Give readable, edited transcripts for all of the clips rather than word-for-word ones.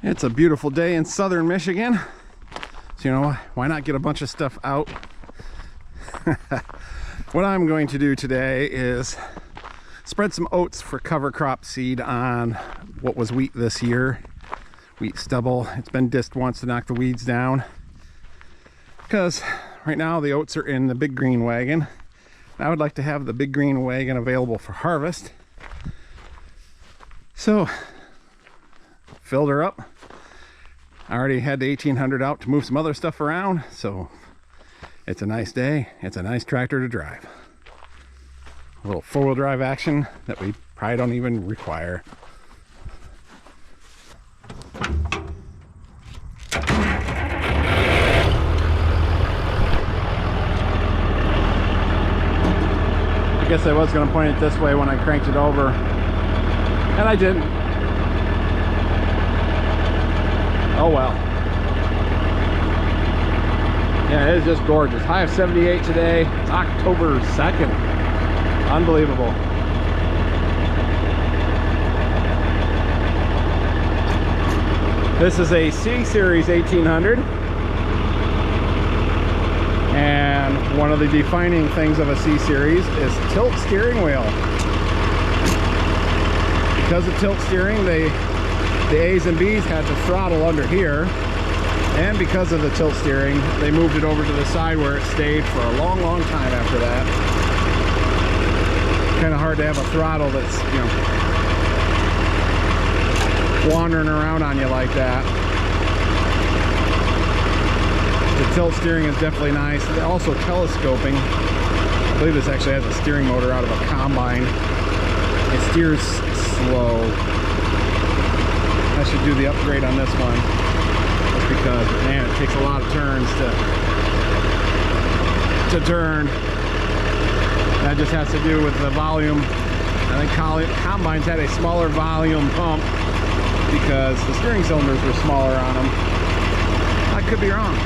It's a beautiful day in southern Michigan, so you know, why not get a bunch of stuff out? What I'm going to do today is spread some oats for cover crop seed on what was wheat this year. Wheat stubble. It's been disked once to knock the weeds down, because right now the oats are in the big green wagon. I would like to have the big green wagon available for harvest. So filled her up. I already had the 1800 out to move some other stuff around, so it's a nice day. It's a nice tractor to drive. A little four-wheel drive action that we probably don't even require. I guess I was going to point it this way when I cranked it over, and I didn't. Oh well. Yeah, it is just gorgeous. High of 78 today. It's October 2nd. Unbelievable. This is a C-Series 1800. And one of the defining things of a C-Series is tilt steering wheel. Because of tilt steering, the A's and B's had to throttle under here, and because of the tilt steering, they moved it over to the side where it stayed for a long time after that. Kind of hard to have a throttle that's, you know, wandering around on you like that. The tilt steering is definitely nice. Also telescoping. I believe this actually has a steering motor out of a combine. It steers slow. I should do the upgrade on this one, just because, man, it takes a lot of turns to turn. That just has to do with the volume. I think combines had a smaller volume pump because the steering cylinders were smaller on them. I could be wrong.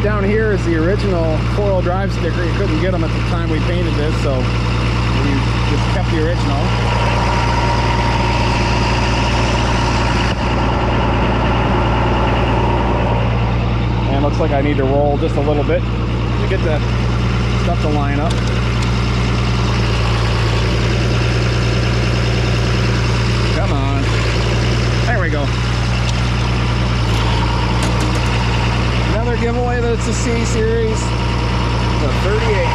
right down here is the original four-wheel drive sticker. You couldn't get them at the time we painted this, so we just kept the original. And looks like I need to roll just a little bit to get the stuff to line up. Come on. There we go. Another giveaway that it's a C series. The 38.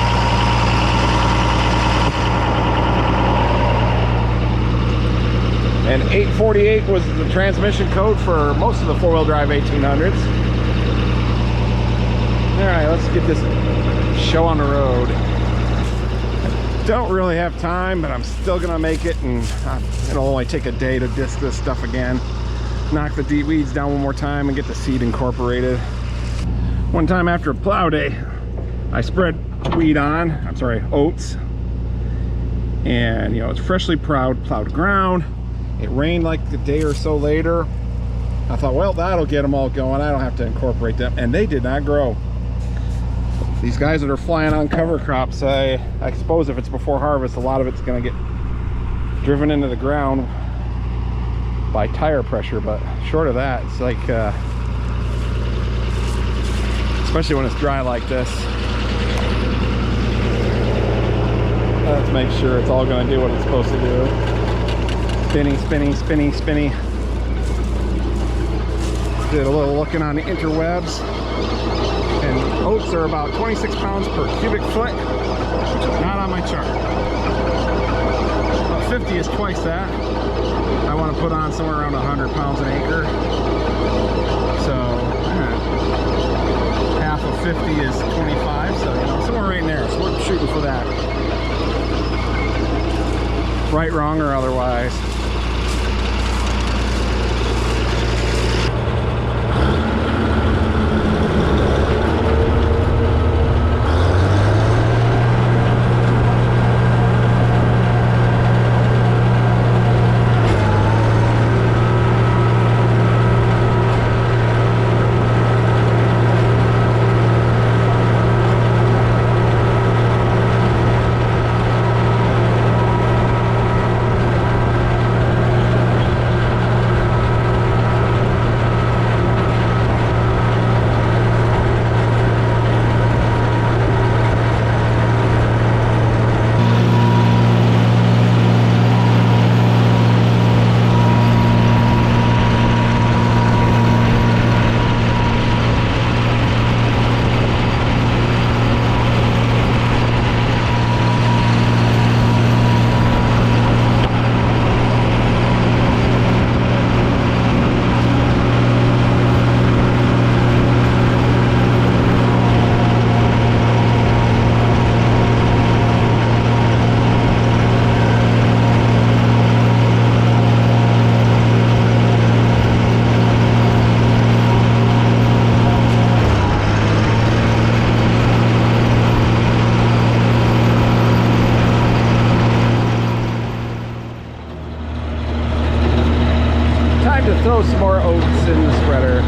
And 848 was the transmission code for most of the four-wheel drive 1800s. Alright, let's get this show on the road. Don't really have time, but I'm still gonna make it, and it'll only take a day to disc this stuff again. Knock the deep weeds down one more time and get the seed incorporated. One time after a plow day, I spread oats, and you know, it's freshly plowed ground. It rained like a day or so later. I thought, well, that'll get them all going. I don't have to incorporate them, and they did not grow. These guys that are flying on cover crops, I suppose if it's before harvest, a lot of it's going to get driven into the ground by tire pressure, but short of that, it's like especially when it's dry like this. Let's make sure it's all going to do what it's supposed to do. Spinning, spinning, spinning, spinning. Did a little looking on the interwebs, and oats are about 26 pounds per cubic foot, which is not on my chart. About 50 is twice that. I want to put on somewhere around 100 pounds an acre. So half of 50 is 25, so you know, somewhere right in there. So we're shooting for that. Right, wrong, or otherwise. Throw some more oats in the spreader.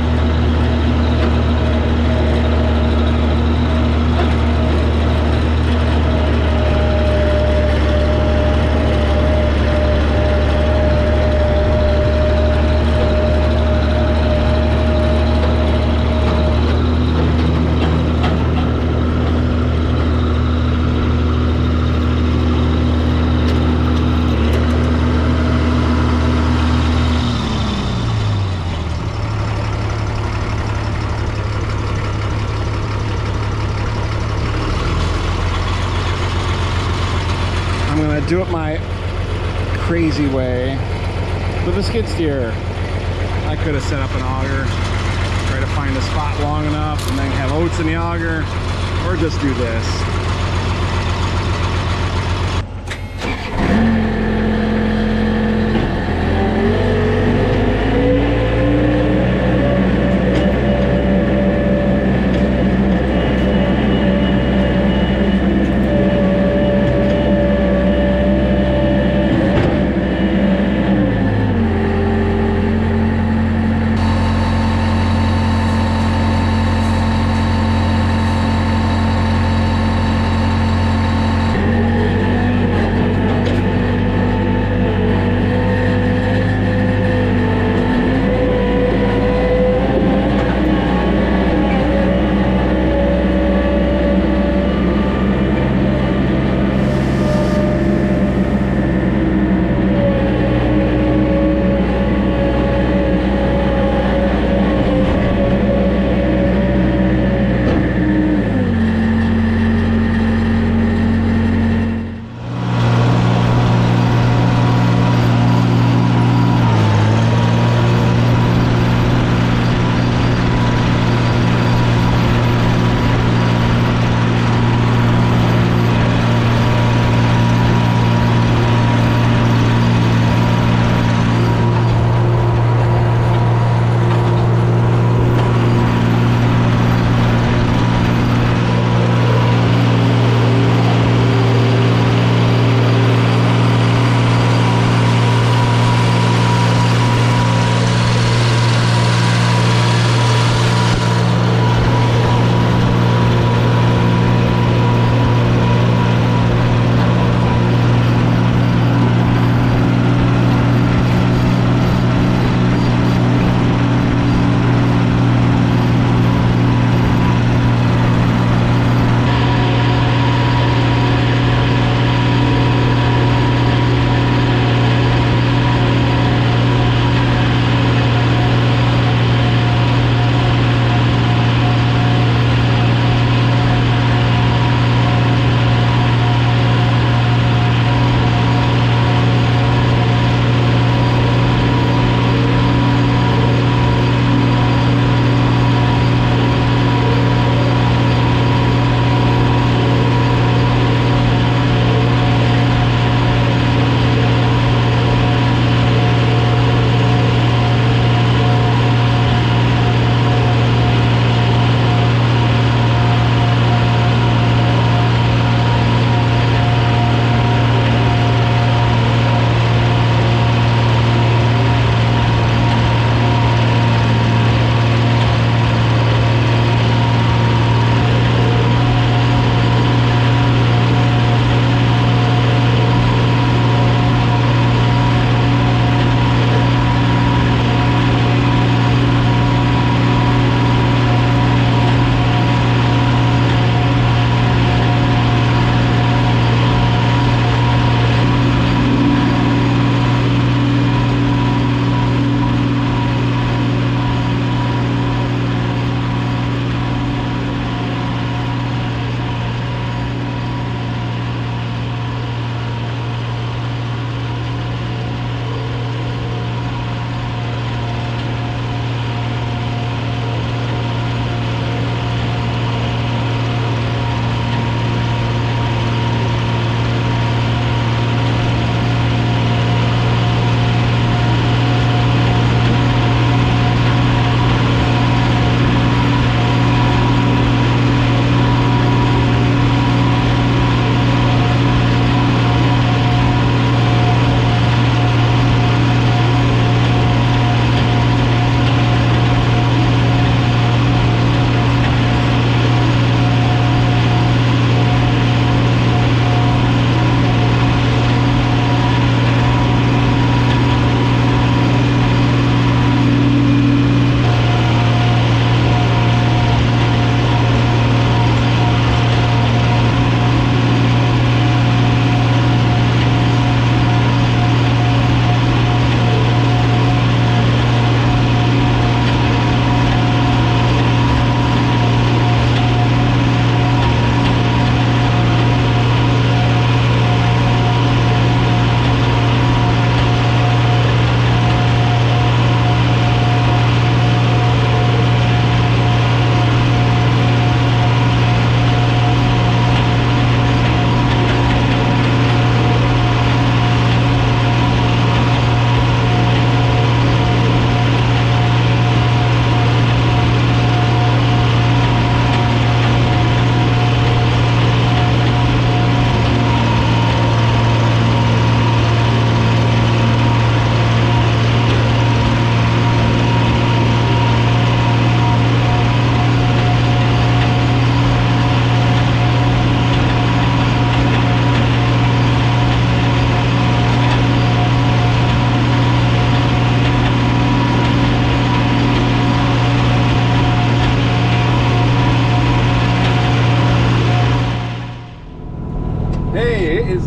Do it my crazy way with a skid steer. I could have set up an auger, try to find a spot long enough, and then have oats in the auger, or just do this.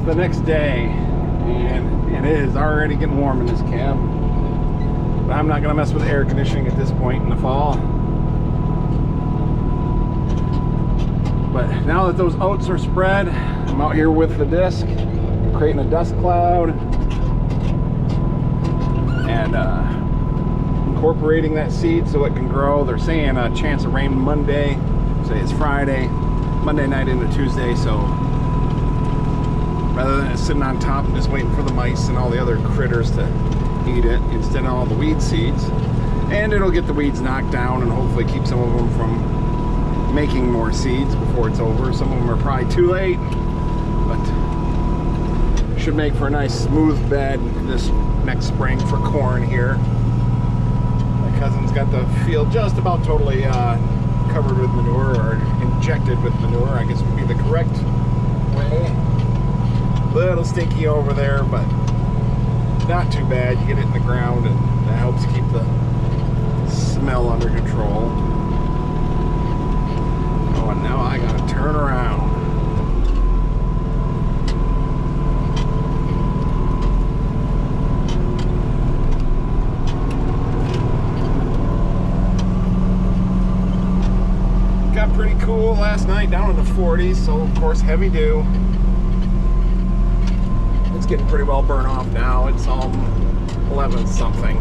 the next day, and it is already getting warm in this cab. But I'm not gonna mess with air conditioning at this point in the fall. But now that those oats are spread, I'm out here with the disc, creating a dust cloud, and incorporating that seed so it can grow. They're saying a chance of rain Monday. Say it's Friday, Monday night into Tuesday, so rather than it sitting on top and just waiting for the mice and all the other critters to eat it, instead of all the weed seeds, and it'll get the weeds knocked down and hopefully keep some of them from making more seeds before it's over. Some of them are probably too late, but should make for a nice smooth bed this next spring for corn here. My cousin's got the field just about totally covered with manure, or injected with manure, I guess would be the correct way. Little stinky over there, but not too bad. You get it in the ground and that helps keep the smell under control. Oh, and now I gotta turn around. Got pretty cool last night, down in the 40s, so of course heavy dew. It's getting pretty well burnt off now. It's 11 something.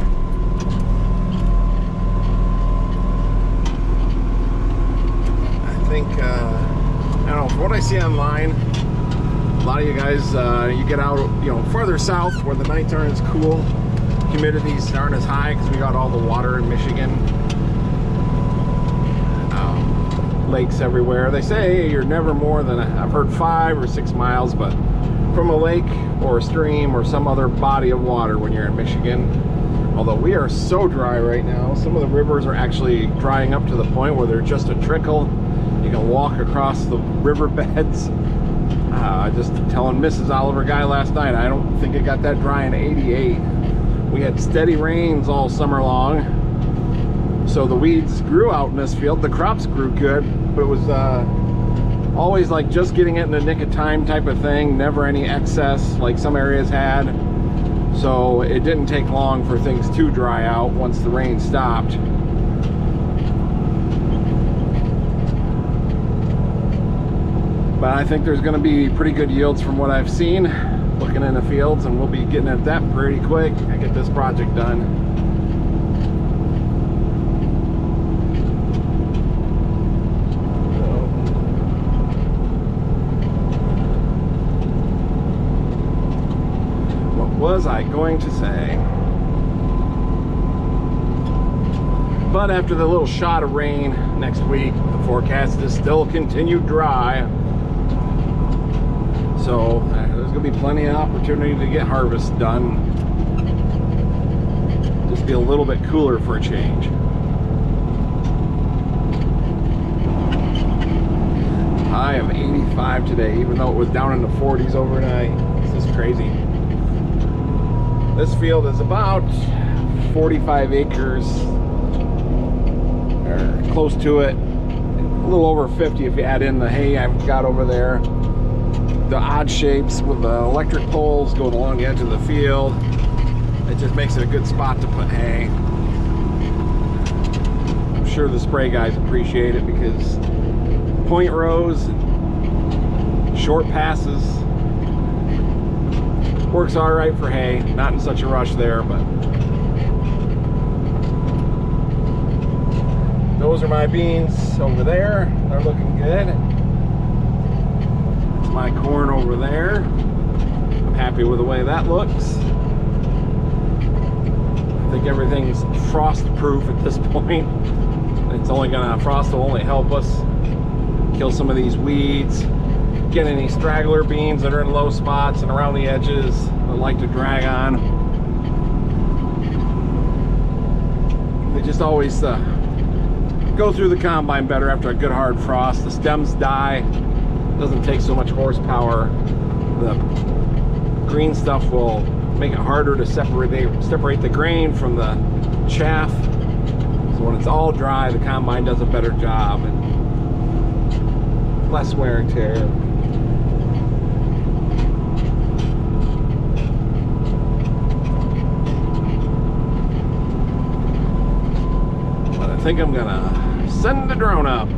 I think, I don't know, from what I see online, a lot of you guys, you get out, farther south where the nights aren't as cool, humidities aren't as high because we got all the water in Michigan. Lakes everywhere. They say you're never more than, I've heard 5 or 6 miles, but from a lake or a stream or some other body of water when you're in Michigan. Although we are so dry right now, some of the rivers are actually drying up to the point where they're just a trickle. You can walk across the riverbeds. Just telling Mrs. Oliver Guy last night, I don't think it got that dry in 88. We had steady rains all summer long, so the weeds grew out in this field. The crops grew good, but it was always like just getting it in the nick of time type of thing, never any excess like some areas had. So it didn't take long for things to dry out once the rain stopped. But I think there's going to be pretty good yields from what I've seen looking in the fields, and we'll be getting at that pretty quick. I get this project done. Was I going to say? But after the little shot of rain next week, the forecast is still continued dry, so there's gonna be plenty of opportunity to get harvest done. Just be a little bit cooler for a change. High of 85 today, even though it was down in the 40s overnight. This is crazy. This field is about 45 acres, or close to it. A little over 50 if you add in the hay I've got over there. The odd shapes with the electric poles going along the edge of the field. It just makes it a good spot to put hay. I'm sure the spray guys appreciate it because point rows, short passes, works all right for hay. Not in such a rush there, but those are my beans over there. They're looking good. That's my corn over there. I'm happy with the way that looks. I think everything's frost proof at this point. Frost will only help us kill some of these weeds, get any straggler beans that are in low spots and around the edges that like to drag on. They just always go through the combine better after a good hard frost. The stems die, doesn't take so much horsepower. The green stuff will make it harder to separate the grain from the chaff. So when it's all dry, the combine does a better job and less wear and tear. think I'm gonna send the drone up.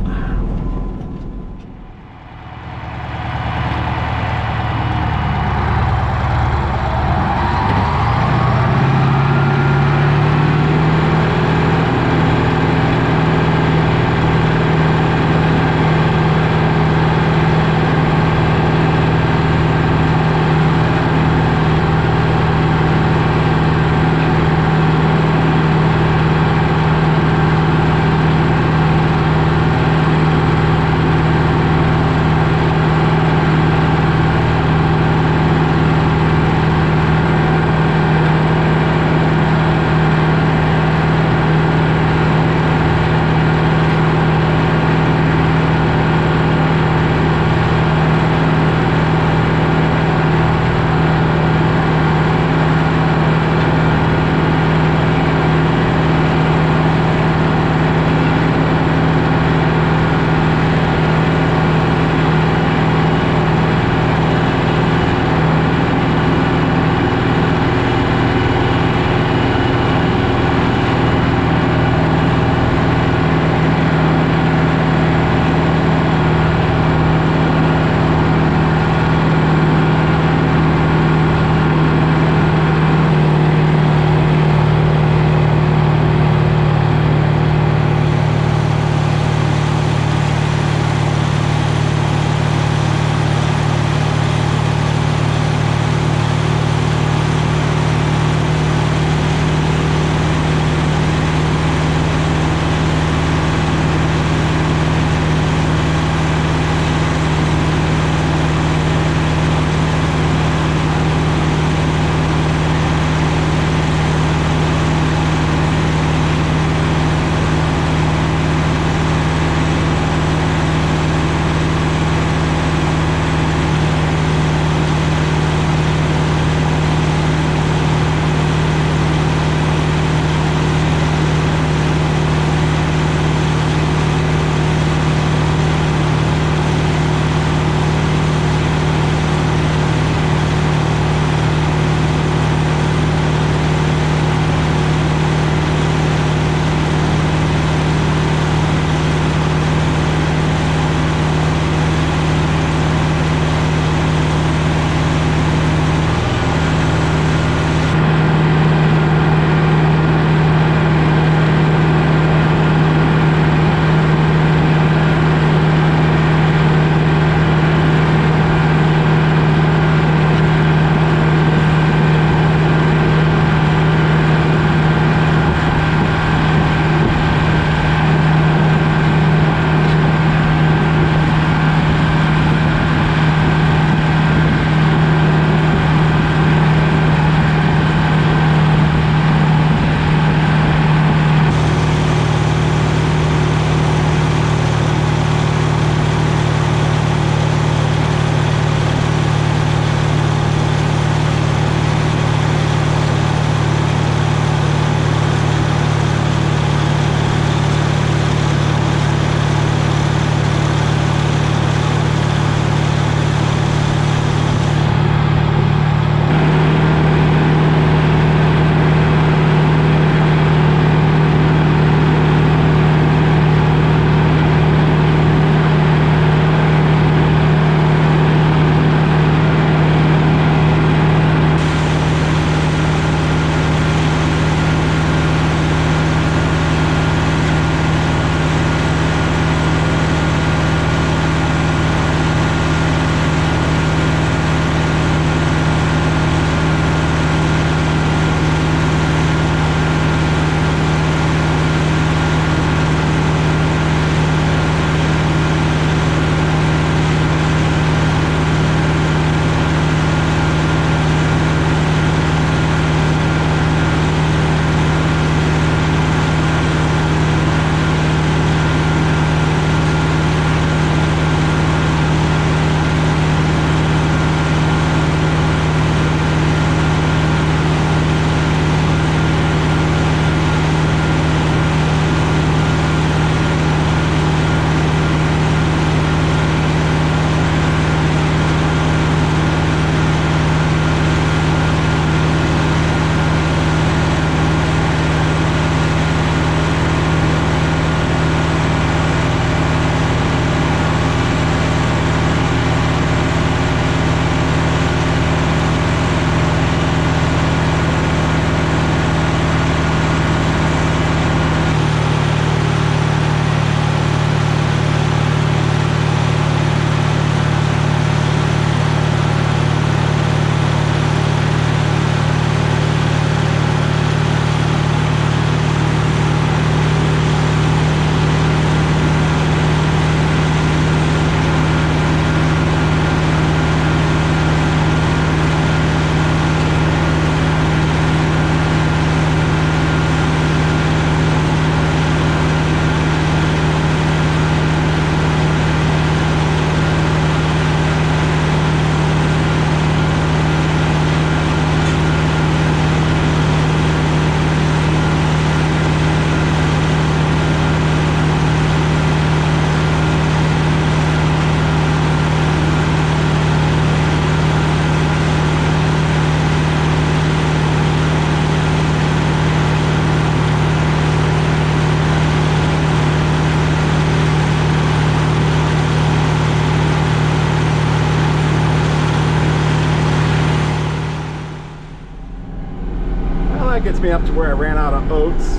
me up to where I ran out of oats.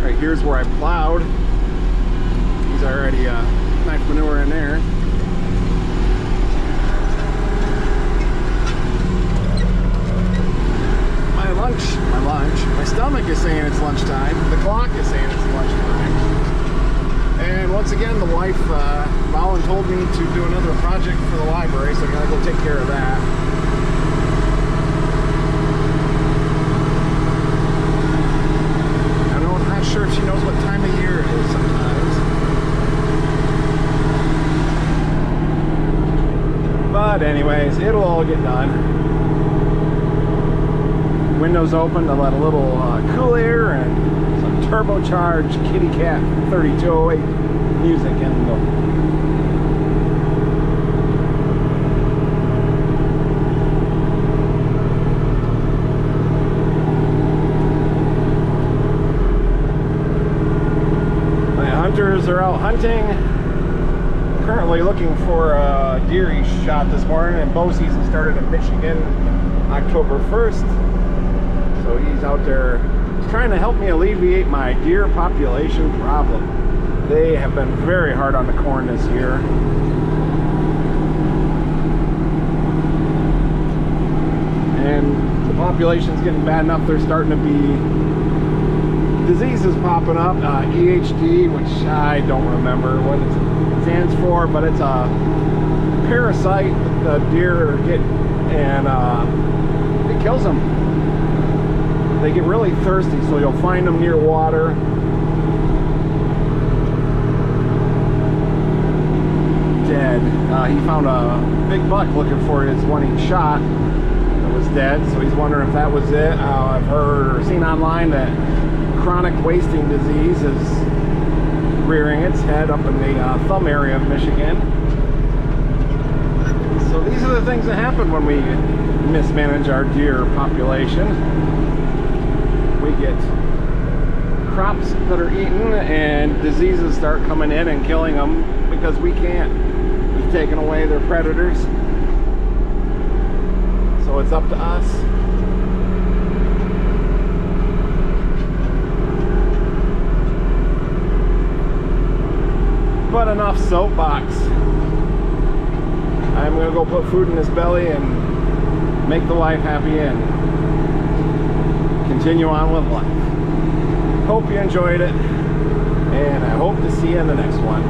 Right here's where I plowed. He's already nice manure in there. My stomach is saying it's lunchtime. The clock is saying it's lunchtime. And once again, the wife told me to do another project for the library, so I gotta go take care of that. I'm not sure if she knows what time of year it is sometimes. But anyways, it'll all get done. Windows open to let a little cool air and some turbocharged Kitty Cat 3208 music in the hunters are out hunting. Currently looking for a deer he shot this morning, and bow season started in Michigan October 1st. So he's out there trying to help me alleviate my deer population problem. They have been very hard on the corn this year. And the population's getting bad enough, they're starting to be diseases popping up. EHD, which I don't remember what it stands for, but it's a parasite the deer get, and it kills them. They get really thirsty, so you'll find them near water. Dead. He found a big buck looking for his one he shot that was dead, so he's wondering if that was it. I've heard or seen online that chronic wasting disease is rearing its head up in the thumb area of Michigan. So these are the things that happen when we mismanage our deer population. We get crops that are eaten and diseases start coming in and killing them because we can't. We've taken away their predators. So it's up to us. But enough soapbox. I'm gonna go put food in his belly and make the wife happy and continue on with life. Hope you enjoyed it, and I hope to see you in the next one.